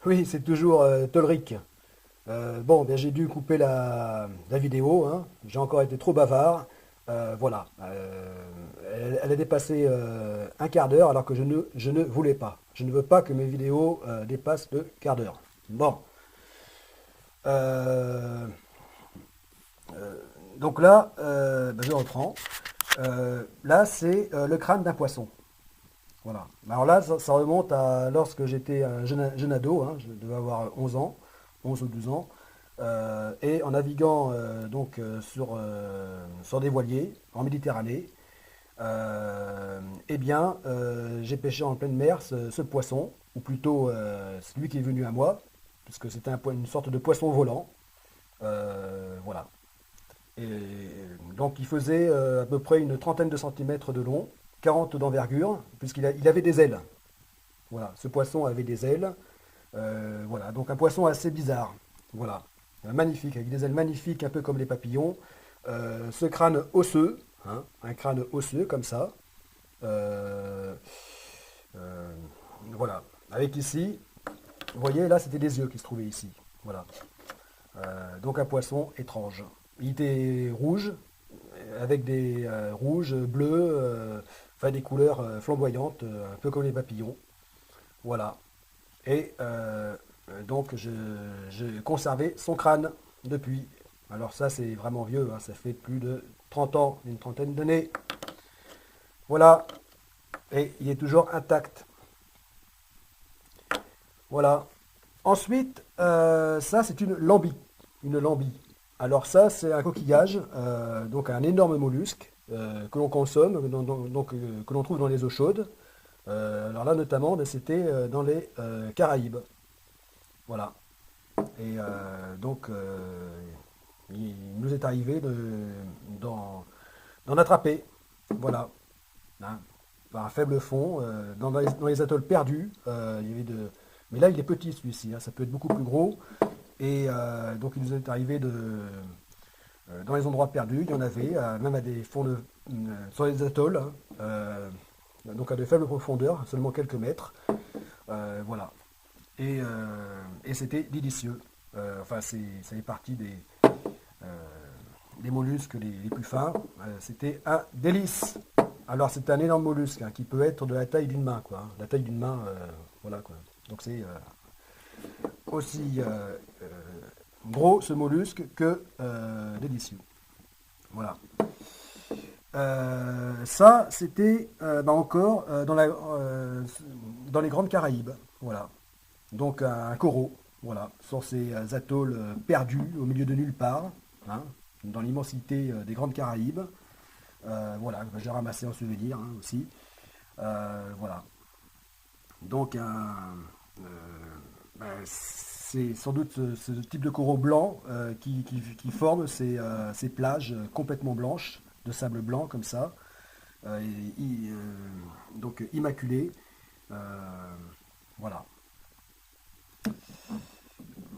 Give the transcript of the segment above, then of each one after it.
Oui, c'est toujours Tolric. Bon, bien, j'ai dû couper la vidéo, hein. J'ai encore été trop bavard. Voilà. Elle a dépassé un quart d'heure alors que je ne voulais pas. Je ne veux pas que mes vidéos dépassent le quart d'heure. Bon. Euh, donc là, ben, je reprends. Là, c'est le crâne d'un poisson. Voilà. Alors là, ça remonte à lorsque j'étais un jeune ado, hein, je devais avoir 11 ans, 11 ou 12 ans, et en naviguant sur des voiliers en Méditerranée, eh bien, j'ai pêché en pleine mer ce poisson, ou plutôt c'est lui qui est venu à moi, puisque c'était une sorte de poisson volant. Voilà. Et donc il faisait à peu près une trentaine de centimètres de long, 40 d'envergure, il avait des ailes. Voilà, ce poisson avait des ailes. Voilà, donc un poisson assez bizarre. Voilà, magnifique, avec des ailes magnifiques, un peu comme les papillons. Ce crâne osseux, hein, un crâne osseux comme ça. Euh, euh, voilà, avec ici, vous voyez, là c'était des yeux qui se trouvaient ici. Voilà, donc un poisson étrange. Il était rouge, avec des rouges, bleus, enfin des couleurs flamboyantes, un peu comme les papillons. Voilà. Et donc j'ai conservé son crâne depuis. Alors ça c'est vraiment vieux, hein, ça fait plus de 30 ans, une trentaine d'années. Voilà, et il est toujours intact. Voilà. Ensuite, ça c'est une lambie. Une lambie. Alors ça c'est un coquillage, donc un énorme mollusque que l'on consomme, que l'on trouve dans les eaux chaudes. Alors là notamment, ben, c'était dans les Caraïbes. Voilà. Et il nous est arrivé d'en attraper. Voilà. Hein. Par un faible fond, dans les atolls perdus, il y avait mais là, il est petit celui-ci, hein, ça peut être beaucoup plus gros. Et donc, il nous est arrivé dans les endroits perdus, il y en avait, même à des fonds sur les atolls, hein, donc à de faibles profondeurs, seulement quelques mètres. Voilà. Et c'était délicieux. Enfin, ça fait partie des mollusques les plus fins. C'était un délice. Alors, c'est un énorme mollusque hein, qui peut être de la taille d'une main, quoi, hein. La taille d'une main, voilà quoi. Donc, c'est aussi gros ce mollusque que délicieux. Voilà. Ça, c'était bah, encore dans les Grandes Caraïbes. Voilà. Donc un coraux, voilà, sur ces atolls perdus au milieu de nulle part, hein, dans l'immensité des Grandes Caraïbes. Voilà, que j'ai ramassé en souvenir hein, aussi. Voilà. Donc euh, c'est sans doute ce type de coraux blancs qui forme ces plages complètement blanches, de sable blanc comme ça, donc immaculées. Euh, voilà.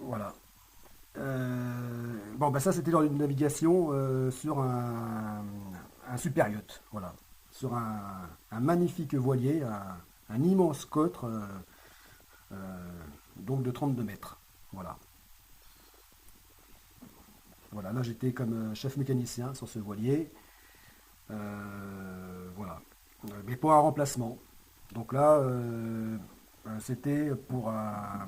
Voilà. Bon, bah ça c'était dans une navigation sur un super yacht, voilà, sur un magnifique voilier, un immense cotre, donc de 32 mètres, voilà. Voilà, là j'étais comme chef mécanicien sur ce voilier, voilà, mais pour un remplacement. Donc là, c'était pour un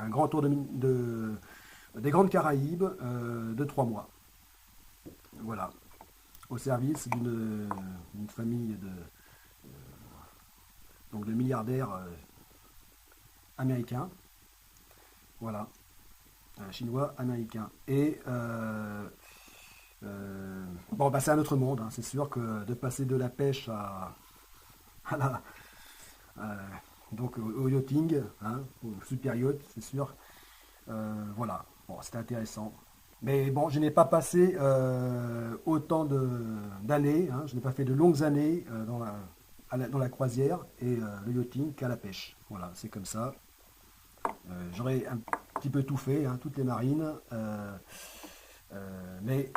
grand tour des Grandes Caraïbes de 3 mois. Voilà, au service d'une famille de milliardaires américains, voilà, chinois américains. Et bon, bah, c'est un autre monde, hein. C'est sûr que de passer de la pêche à la, à- donc au yachting, hein, au super yacht, c'est sûr. Voilà, bon, c'était intéressant. Mais bon, je n'ai pas passé autant d'années, hein, je n'ai pas fait de longues années dans la croisière et le yachting qu'à la pêche. Voilà, c'est comme ça. J'aurais un petit peu tout fait, hein, toutes les marines, mais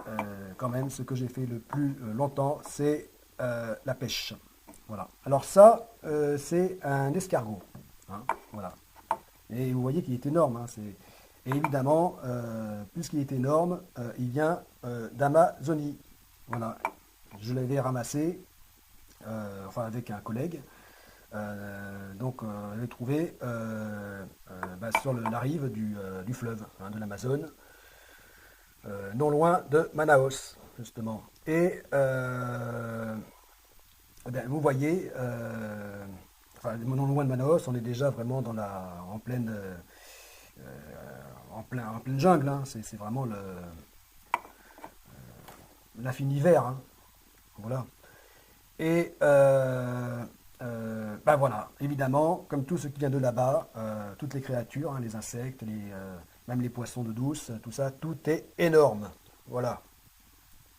quand même, ce que j'ai fait le plus longtemps, c'est la pêche. Voilà. Alors ça, c'est un escargot, hein, voilà. Et vous voyez qu'il est énorme, hein, et évidemment, puisqu'il est énorme, il vient d'Amazonie. Voilà. Je l'avais ramassé, enfin avec un collègue. Donc on l'avait trouvé sur la rive du fleuve, hein, de l'Amazone, non loin de Manaus, justement. Et eh bien, vous voyez, enfin, non loin de Manaus, on est déjà vraiment en pleine jungle, hein. C'est vraiment l'infini-vert, hein. Voilà. Et ben voilà, évidemment, comme tout ce qui vient de là-bas, toutes les créatures, hein, les insectes, même les poissons de douce, tout ça, tout est énorme. Voilà.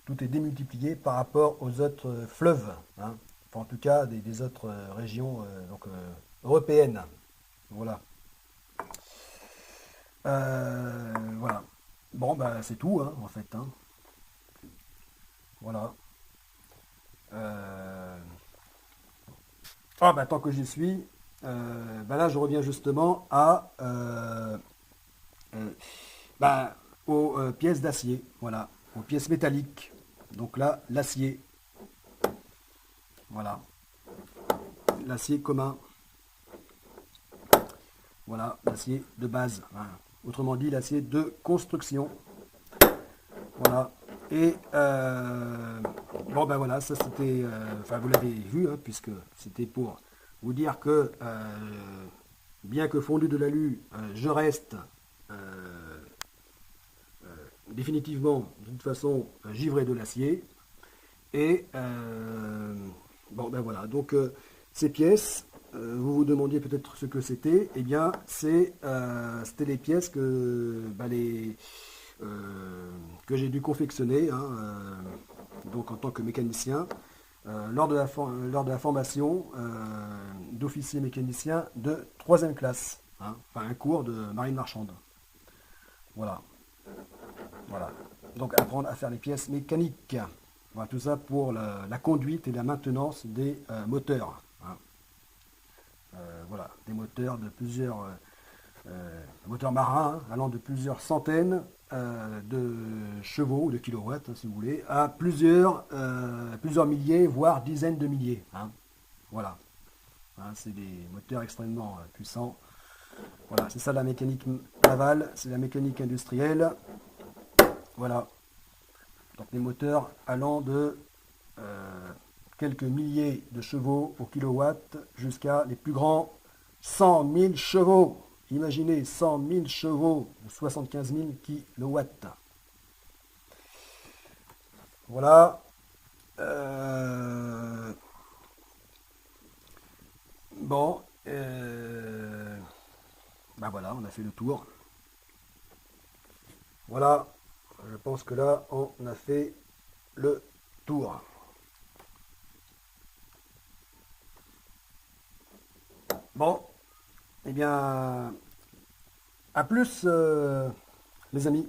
Tout est démultiplié par rapport aux autres fleuves, hein. Enfin, en tout cas des autres régions européennes. Voilà. Voilà. Bon, bah, c'est tout, hein, en fait, hein. Voilà. Euh, Ah, bah, tant que j'y suis, bah là, je reviens justement euh, bah, aux pièces d'acier. Voilà. Aux pièces métalliques. Donc là, l'acier. Voilà. L'acier commun. Voilà. L'acier de base. Voilà. Autrement dit, l'acier de construction. Voilà. Et bon ben voilà, ça c'était, enfin vous l'avez vu, hein, puisque c'était pour vous dire que bien que fondu de l'alu, je reste définitivement, de toute façon, givré de l'acier. Et bon ben voilà, donc ces pièces, vous vous demandiez peut-être ce que c'était. Eh bien, c'était les pièces que j'ai dû confectionner, hein, donc en tant que mécanicien, lors de la formation d'officier mécanicien de troisième classe, hein, enfin un cours de marine marchande. Voilà, voilà. Donc apprendre à faire les pièces mécaniques. Voilà, tout ça pour la conduite et la maintenance des moteurs, hein. Voilà, des moteurs de plusieurs moteurs marins, hein, allant de plusieurs centaines de chevaux ou de kilowatts, hein, si vous voulez, à plusieurs milliers, voire dizaines de milliers, hein. Voilà. Hein, c'est des moteurs extrêmement puissants. Voilà, c'est ça la mécanique navale, c'est la mécanique industrielle. Voilà. Donc des moteurs allant de quelques milliers de chevaux au kilowatt jusqu'à les plus grands 100 000 chevaux. Imaginez 100 000 chevaux ou 75 000 kilowatts. Voilà. Bon. Ben voilà, on a fait le tour. Voilà. Je pense que là, on a fait le tour. Bon. Eh bien, à plus, les amis.